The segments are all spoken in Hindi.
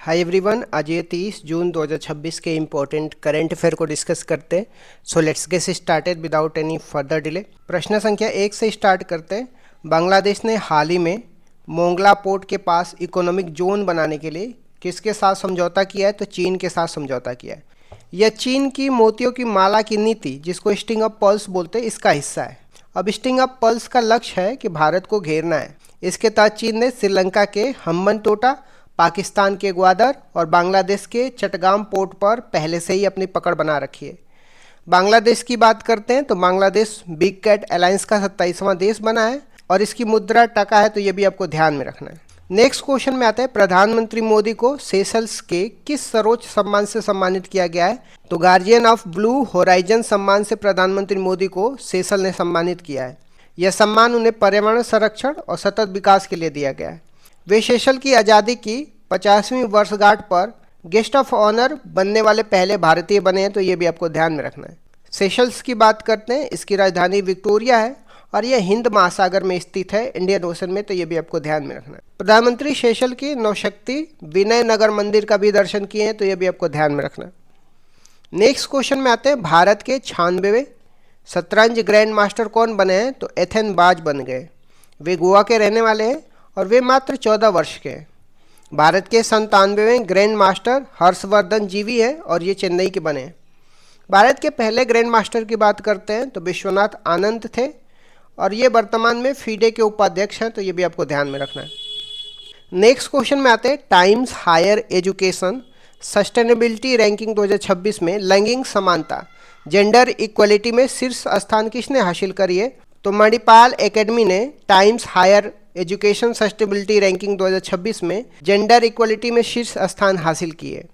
हाय एवरीवन, आज ये 30 जून 2026 के इम्पोर्टेंट करंट अफेयर को डिस्कस करते हैं। So let's get started without any further delay. प्रश्न संख्या 1 से स्टार्ट करते हैं। बांग्लादेश ने हाल ही में मोंगला पोर्ट के पास इकोनॉमिक जोन बनाने के लिए किसके साथ समझौता किया है? तो चीन के साथ समझौता किया है। यह चीन की मोतियों की माला की नीति, जिसको स्टिंग अप पल्स बोलते हैं, इसका हिस्सा है। अब स्टिंग अप पल्स का लक्ष्य है कि भारत को घेरना है। इसके तहत चीन ने श्रीलंका के हम्बनटोटा, पाकिस्तान के ग्वादर और बांग्लादेश के चटगाम पोर्ट पर पहले से ही अपनी पकड़ बना रखी है। बांग्लादेश की बात करते हैं तो बांग्लादेश बिग कैट अलायंस का 27वां देश बना है और इसकी मुद्रा टका है, तो ये भी आपको ध्यान में रखना है। नेक्स्ट क्वेश्चन में आता है, प्रधानमंत्री मोदी को सेशल्स के किस सर्वोच्च सम्मान से सम्मानित किया गया है? तो गार्जियन ऑफ ब्लू होराइजन सम्मान से प्रधानमंत्री मोदी को सेशल ने सम्मानित किया है। यह सम्मान उन्हें पर्यावरण संरक्षण और सतत विकास के लिए दिया गया है। वे सेशल की आज़ादी की 50वीं वर्षगांठ पर गेस्ट ऑफ ऑनर बनने वाले पहले भारतीय बने हैं, तो ये भी आपको ध्यान में रखना है। सेशल्स की बात करते हैं, इसकी राजधानी विक्टोरिया है और यह हिंद महासागर में स्थित है, इंडियन ओशन में, तो ये भी आपको ध्यान में रखना है। प्रधानमंत्री सेशल की नौशक्ति विनय नगर मंदिर का भी दर्शन किए हैं, तो ये भी आपको ध्यान में रखना है। नेक्स्ट क्वेश्चन में आते हैं, भारत के 96वें शतरंज ग्रैंड मास्टर कौन बने हैं? तो एथेन बाज बन गए। वे गोवा के रहने वाले हैं और वे मात्र 14 वर्ष के हैं। भारत के 97वें ग्रैंड मास्टर हर्षवर्धन जीवी हैं और ये चेन्नई के बने हैं। भारत के पहले ग्रैंड मास्टर की बात करते हैं तो विश्वनाथ आनंद थे और ये वर्तमान में फीडे के उपाध्यक्ष हैं, तो ये भी आपको ध्यान में रखना है। नेक्स्ट क्वेश्चन में आते हैं, Times Higher Education Sustainability Ranking 2026 में लैंगिक समानता जेंडर इक्वलिटी में शीर्ष स्थान किसने हासिल करी है? तो मणिपाल एकेडमी ने Times Higher Education Sustainability Ranking 2026 में जेंडर इक्वलिटी में शीर्ष स्थान हासिल किए।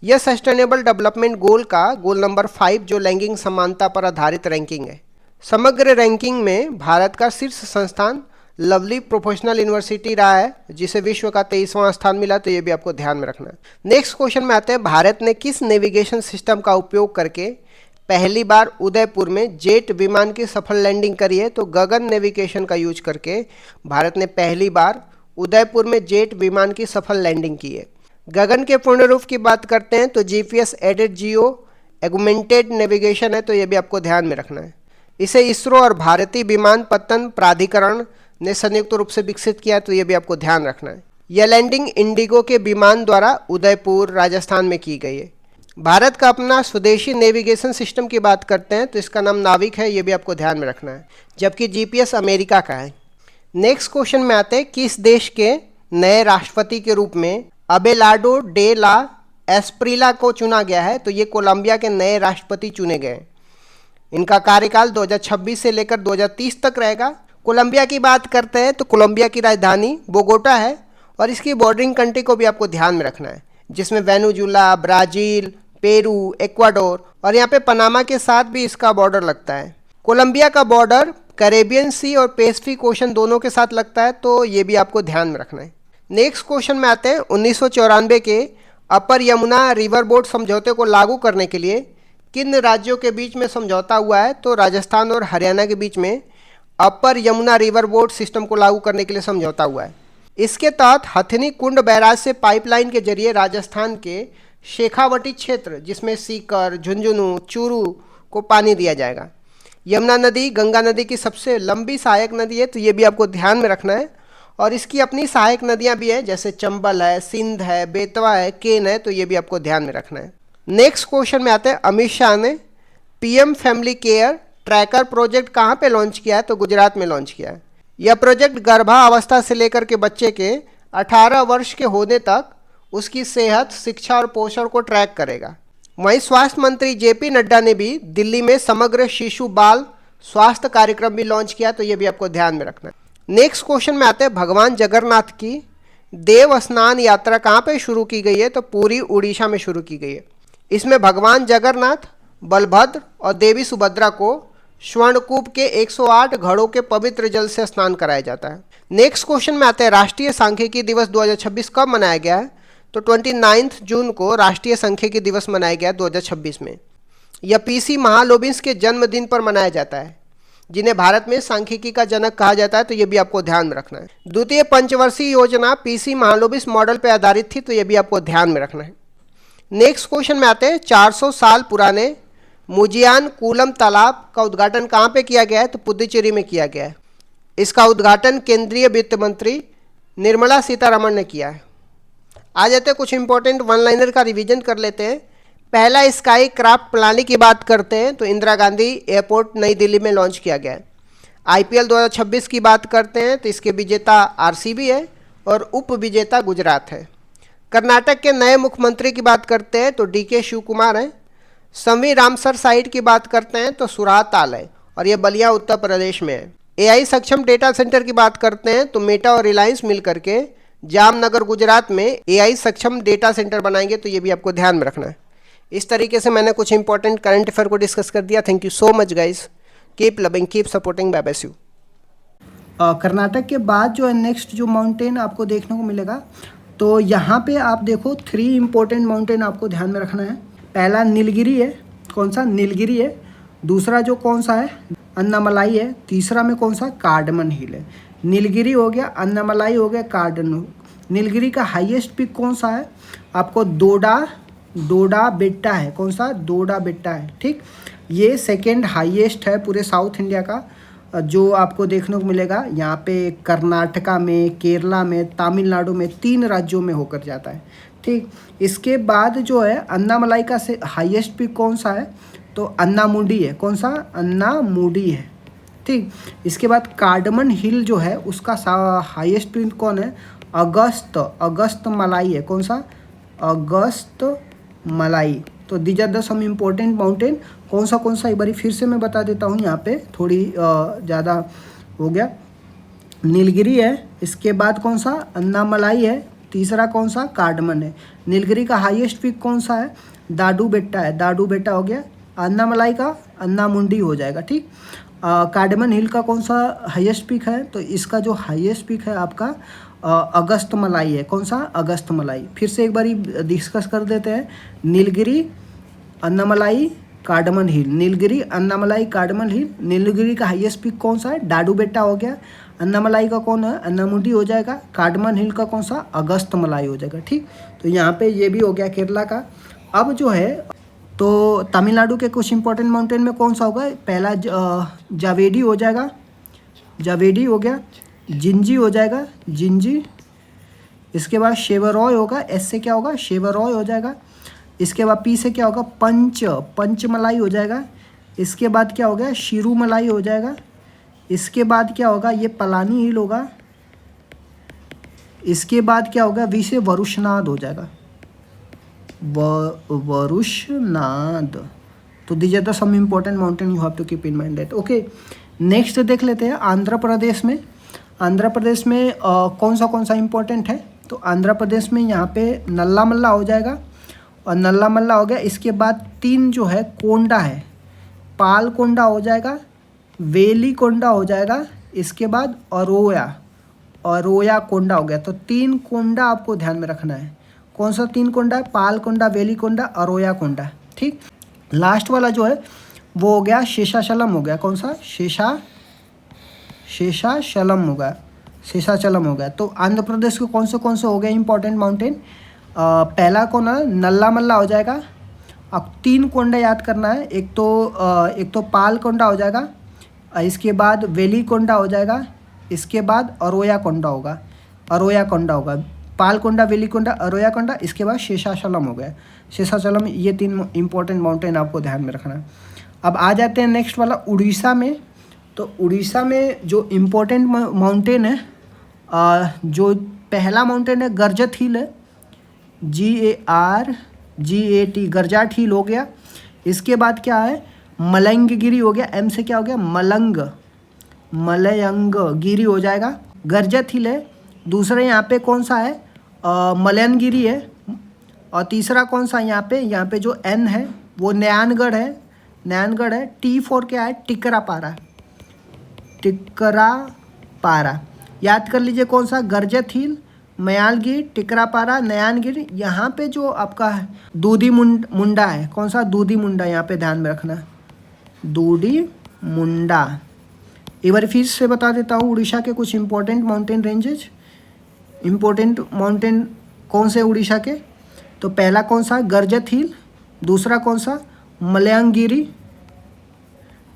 यह सस्टेनेबल डेवलपमेंट गोल का गोल नंबर 5 जो लैंगिक समानता पर आधारित रैंकिंग है। समग्र रैंकिंग में भारत का शीर्ष संस्थान लवली प्रोफेशनल यूनिवर्सिटी रहा है, जिसे विश्व का 23वां स्थान मिला, तो ये भी आपको ध्यान में रखना है। नेक्स्ट क्वेश्चन में आते हैं, भारत ने किस नेविगेशन सिस्टम का उपयोग करके पहली बार उदयपुर में जेट विमान की सफल लैंडिंग करी है? तो गगन नेविगेशन का यूज करके भारत ने पहली बार उदयपुर में जेट विमान की सफल लैंडिंग की है। गगन के पूर्ण रूप की बात करते हैं तो जीपीएस एडेड जियो एगुमेंटेड नेविगेशन है, तो ये भी आपको ध्यान में रखना है। इसे इसरो और भारतीय विमानपत्तन प्राधिकरण ने संयुक्त रूप से विकसित किया, तो ये भी आपको ध्यान रखना है। यह लैंडिंग इंडिगो के विमान द्वारा उदयपुर राजस्थान में की गई है। भारत का अपना स्वदेशी नेविगेशन सिस्टम की बात करते हैं तो इसका नाम नाविक है, ये भी आपको ध्यान में रखना है, जबकि जीपीएस अमेरिका का है। नेक्स्ट क्वेश्चन में आते हैं, किस देश के नए राष्ट्रपति के रूप में अबेलार्डो डे ला एस्प्रिला को चुना गया है? तो ये कोलंबिया के नए राष्ट्रपति चुने गए। इनका कार्यकाल 2026 से लेकर 2030 तक रहेगा। कोलंबिया की बात करते हैं तो कोलंबिया की राजधानी बोगोटा है और इसकी बॉर्डरिंग कंट्री को भी आपको ध्यान में रखना है, जिसमें वेनेजुला, ब्राज़ील, पेरू, इक्वाडोर और यहाँ पे पनामा के साथ भी इसका बॉर्डर लगता है। कोलंबिया का बॉर्डर कैरेबियन सी और पैसिफिक ओशन दोनों के साथ लगता है, तो ये भी आपको ध्यान में रखना है। नेक्स्ट क्वेश्चन में आते हैं, 1994 के अपर यमुना रिवर बोर्ड समझौते को लागू करने के लिए किन राज्यों के बीच में समझौता हुआ है? तो राजस्थान और हरियाणा के बीच में अपर यमुना रिवर बोर्ड सिस्टम को लागू करने के लिए समझौता हुआ है। इसके तहत हथनी कुंड बैराज से पाइपलाइन के जरिए राजस्थान के शेखावटी क्षेत्र, जिसमें सीकर, झुंझुनू, चूरू को पानी दिया जाएगा। यमुना नदी गंगा नदी की सबसे लंबी सहायक नदी है, तो ये भी आपको ध्यान में रखना है। और इसकी अपनी सहायक नदियां भी हैं, जैसे चंबल है, सिंध है, बेतवा है, केन है, तो ये भी आपको ध्यान में रखना है। नेक्स्ट क्वेश्चन में आते हैं, अमित शाह ने PM family care tracker project कहाँ पे लॉन्च किया है? तो गुजरात में लॉन्च किया है। यह प्रोजेक्ट गर्भावस्था से लेकर के बच्चे के 18 वर्ष के होने तक उसकी सेहत, शिक्षा और पोषण को ट्रैक करेगा। वहीं स्वास्थ्य मंत्री जेपी नड्डा ने भी दिल्ली में समग्र शिशु बाल स्वास्थ्य कार्यक्रम भी लॉन्च किया, तो ये भी आपको ध्यान में रखना है। नेक्स्ट क्वेश्चन में आते हैं, भगवान जगन्नाथ की देव स्नान यात्रा कहाँ पे शुरू की गई है? तो पूरी उड़ीसा में शुरू की गई है। इसमें भगवान जगन्नाथ, बलभद्र और देवी सुभद्रा को स्वर्णकूप के 108 घड़ों के पवित्र जल से स्नान कराया जाता है। नेक्स्ट क्वेश्चन में आते हैं, राष्ट्रीय सांख्यिकी दिवस 2026 कब मनाया गया है? तो 29 जून को राष्ट्रीय सांख्यिकी दिवस मनाया गया 2026 में। यह पीसी महालोबिन्स के जन्मदिन पर मनाया जाता है। जिन्हें भारत में सांख्यिकी का जनक कहा जाता है, तो ये भी आपको ध्यान में रखना है। द्वितीय पंचवर्षीय योजना पीसी महालनोबिस मॉडल पर आधारित थी, तो ये भी आपको ध्यान में रखना है। नेक्स्ट क्वेश्चन में आते हैं। 400 साल पुराने मुजियान कूलम तालाब का उद्घाटन कहाँ पे किया गया है? तो पुदुचेरी में किया गया है। इसका उद्घाटन केंद्रीय वित्त मंत्री निर्मला सीतारमण ने किया है। आ जाते हैं कुछ इंपॉर्टेंट वन लाइनर का रिवीजन कर लेते हैं। पहला स्काई क्राफ्ट प्रणाली की बात करते हैं तो इंदिरा गांधी एयरपोर्ट नई दिल्ली में लॉन्च किया गया है। आईपीएल 2026 की बात करते हैं तो इसके विजेता आरसीबी है और उप विजेता गुजरात है। कर्नाटक के नए मुख्यमंत्री की बात करते हैं तो डीके शिव कुमार हैं। संवी रामसर साइट की बात करते हैं तो सुराताल है और ये बलिया उत्तर प्रदेश में है। एआई सक्षम डेटा सेंटर की बात करते हैं तो मेटा और रिलायंस मिल करके जामनगर गुजरात में एआई सक्षम डेटा सेंटर बनाएंगे, तो ये भी आपको ध्यान में रखना है। इस तरीके से मैंने कुछ इंपॉर्टेंट करंट अफेयर को डिस्कस कर दिया। Thank you so much guys, keep loving, keep supporting, bye bye. Karnataka के बाद जो है नेक्स्ट जो माउंटेन आपको देखने को मिलेगा, तो यहाँ पे आप देखो 3 इम्पोर्टेंट माउंटेन आपको ध्यान में रखना है। पहला नीलगिरी है, कौन सा? नीलगिरी है। दूसरा जो कौन सा है? अन्नामलाई है। तीसरा में कौन सा? कार्डमन हिल है। नीलगिरी हो गया, अन्नामलाई हो गया, कार्डमन। नीलगिरी का हाईएस्ट पीक कौन सा है? आपको डोडा बेट्टा है। कौन सा? डोडा बेट्टा है। ठीक, ये सेकेंड हाईएस्ट है पूरे साउथ इंडिया का, जो आपको देखने को मिलेगा यहाँ पे कर्नाटका में, केरला में, तमिलनाडु में, 3 राज्यों में होकर जाता है। ठीक, इसके बाद जो है अन्नामलाई का से हाईएस्ट पीक कौन सा है? तो अन्नामुडी है। कौन सा? अन्नामुडी है। ठीक, इसके बाद कार्डमन हिल जो है उसका हाईएस्ट पीक कौन है? अगस्त मलाई है। कौन सा? अगस्त मलाई। तो these are the some important mountain. कौन सा एक बारी फिर से मैं बता देता हूँ, यहाँ पे थोड़ी ज़्यादा हो गया। नीलगिरी है, इसके बाद कौन सा? अन्नामलाई है। तीसरा कौन सा? कार्डमन है। नीलगिरी का हाईएस्ट पीक कौन सा है? दाडू बेट्टा है। दाडू बेट्टा हो गया। अन्नामलाई का अन्नामुंडी हो जाएगा। ठीक, कार्डमन हिल का कौन सा हाईएस्ट पीक है? तो इसका जो हाईएस्ट पीक है आपका अगस्त मलाई है। कौन सा? अगस्त मलाई। फिर से एक बारी डिस्कस कर देते हैं। नीलगिरी, अन्नामलाई, कार्डमन हिल। नीलगिरी, अन्नामलाई, कार्डमन हिल। नीलगिरी का हाईएस्ट पीक कौन सा है? डाडू बेट्टा हो गया। अन्नामलाई का कौन है? अन्नामुडी हो जाएगा। कार्डमन हिल का कौन सा? अगस्त मलाई हो जाएगा। ठीक, तो यहाँ पे ये भी हो गया केरला का। अब जो है तो तमिलनाडु के कुछ इंपॉर्टेंट माउंटेन में कौन सा होगा? पहला जावेडी हो जाएगा, जावेडी हो गया। जिंजी हो जाएगा, जिंजी। इसके बाद शेवरॉय होगा, एस से क्या होगा? शेवरॉय हो जाएगा। इसके बाद पी से क्या होगा? पंचमलाई हो जाएगा। इसके बाद क्या हो गया? शिरुमलाई हो जाएगा। इसके बाद क्या होगा? ये पलानी हिल होगा। इसके बाद क्या होगा? वी से वरुशनाद हो जाएगा, वरुशनाद। तो these are the some important mountain you have to keep in mind that. Okay, next देख लेते हैं आंध्र प्रदेश में। आंध्र प्रदेश में कौन सा इम्पोर्टेंट है? तो आंध्र प्रदेश में यहाँ पे नल्लामल्ला हो जाएगा और नल्लामल्ला हो गया। इसके बाद 3 जो है कोंडा है, पाल कोंडा हो जाएगा, वेली कोंडा हो जाएगा। इसके बाद अरोया कोंडा हो गया। तो 3 कोंडा आपको ध्यान में रखना है। कौन सा 3 कोंडा है? पाल कोंडा, वेली कोंडा, अरोया कोंडा। ठीक, लास्ट वाला जो है वो हो गया शेषाचलम हो गया। कौन सा? शेषाचलम होगा, शेषाचलम हो गया। तो आंध्र प्रदेश के कौन से हो गए इंपॉर्टेंट माउंटेन? पहला कौन है? नल्लामल्ला हो जाएगा। अब 3 कोंडा याद करना है। एक तो पाल कोंडा हो जाएगा, इसके बाद वेली कोंडा हो जाएगा, इसके बाद अरोया कोंडा होगा। पाल कोंडा, वेली कोंडा, अरोया कोंडा। इसके बाद शेषाचलम हो गया। शेषाचलम, ये 3 इंपॉर्टेंट माउंटेन आपको ध्यान में रखना है। अब आ जाते हैं नेक्स्ट वाला उड़ीसा में। तो उड़ीसा में जो इम्पोर्टेंट माउंटेन है, जो पहला माउंटेन है गर्जत हिल है, GARGAT, गर्जाट हिल हो गया। इसके बाद क्या है? मलंगगिरी हो गया, M से क्या हो गया? मलयंगगिरी हो जाएगा। गर्जत हिल है। दूसरा यहाँ पे कौन सा है? मलयनगिरी है। और तीसरा कौन सा यहाँ पे जो N है वो नयानगढ़ है। T फॉर क्या है? टिकरापारा। याद कर लीजिए कौन सा? गर्जत हिल, मयालगिरी, टिकरापारा, नयानगिरी। यहाँ पे जो आपका दूधी मुंडा है, कौन सा? दूधी मुंडा, यहाँ पे ध्यान में रखना। दूधी मुंडा, एक बार फिर से बता देता हूँ उड़ीसा के कुछ important mountain ranges. Important mountain कौन से उड़ीसा के? तो पहला कौन सा? गर्जत हिल। दूसरा कौन सा? मलयांगिरी,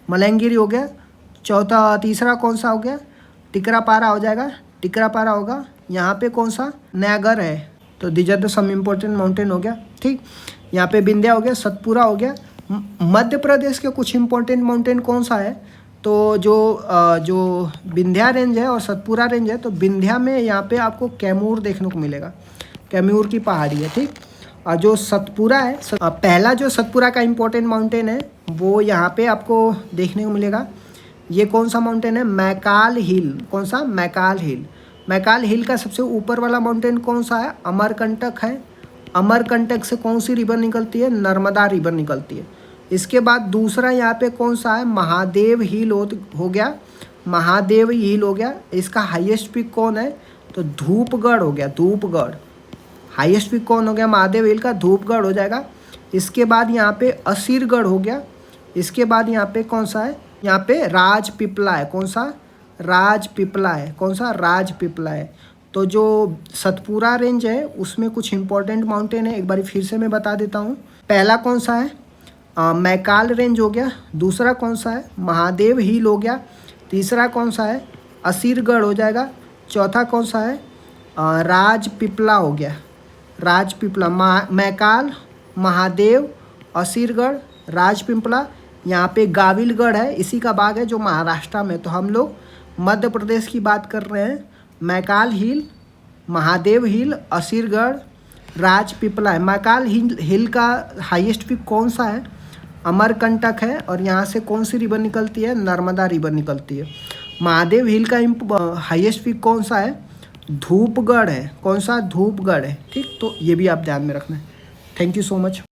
मलयांगिरी हो गया। चौथा तीसरा कौन सा हो गया? टिकरापारा हो जाएगा, टिकरापारा होगा। यहाँ पे कौन सा? नयागढ़ है। तो these are the some important mountain हो गया, ठीक। यहाँ पे विंध्या हो गया, सतपुरा हो गया। मध्य प्रदेश के कुछ इंपॉर्टेंट माउंटेन कौन सा है? तो जो विंध्या रेंज है और सतपुरा रेंज है, तो विंध्या में यहाँ पे आपको कैमूर देखने को मिलेगा, कैमूर की पहाड़ी है, ठीक। और जो सतपुरा है, पहला जो सतपुरा का इम्पोर्टेंट माउंटेन है वो यहाँ पे आपको देखने को मिलेगा। ये कौन सा माउंटेन है? मैकाल हिल। कौन सा? मैकाल हिल। मैकाल हिल का सबसे ऊपर वाला माउंटेन कौन सा है? अमरकंटक है। अमरकंटक से कौन सी रिवर निकलती है? नर्मदा रिवर निकलती है। इसके बाद दूसरा यहाँ पे कौन सा है? महादेव हिल हो गया, महादेव हिल हो गया। इसका हाईएस्ट पीक कौन है? तो धूपगढ़ हो गया, धूपगढ़। हाईएस्ट पीक कौन हो गया महादेव हिल का? धूपगढ़ हो जाएगा। इसके बाद यहाँ पे असीरगढ़ हो गया। इसके बाद यहाँ पे कौन सा है? यहाँ पे राजपीपला है। कौन सा? राजपीपला है। कौन सा? राजपीपला है। तो जो सतपुरा रेंज है उसमें कुछ इंपॉर्टेंट माउंटेन है, एक बार फिर से मैं बता देता हूँ। पहला कौन सा है? मैकाल रेंज हो गया। दूसरा कौन सा है? महादेव हिल हो गया। तीसरा कौन सा है? असीरगढ़ हो जाएगा। चौथा कौन सा है? राजपीपला हो गया, राजपीपला। मैकाल, महादेव, असीरगढ़, राजपीपला। यहाँ पे गाविलगढ़ है, इसी का भाग है जो महाराष्ट्र में। तो हम लोग मध्य प्रदेश की बात कर रहे हैं। मैकाल हिल, महादेव हिल, असीरगढ़, राजपीपला है। मैकाल हिल का हाईएस्ट पीक कौन सा है? अमरकंटक है। और यहाँ से कौन सी रिवर निकलती है? नर्मदा रिवर निकलती है। महादेव हिल का हाईएस्ट पीक कौन सा है? धूपगढ़ है। कौन सा? धूपगढ़ है, ठीक। तो ये भी आप ध्यान में रखना है। Thank you so much.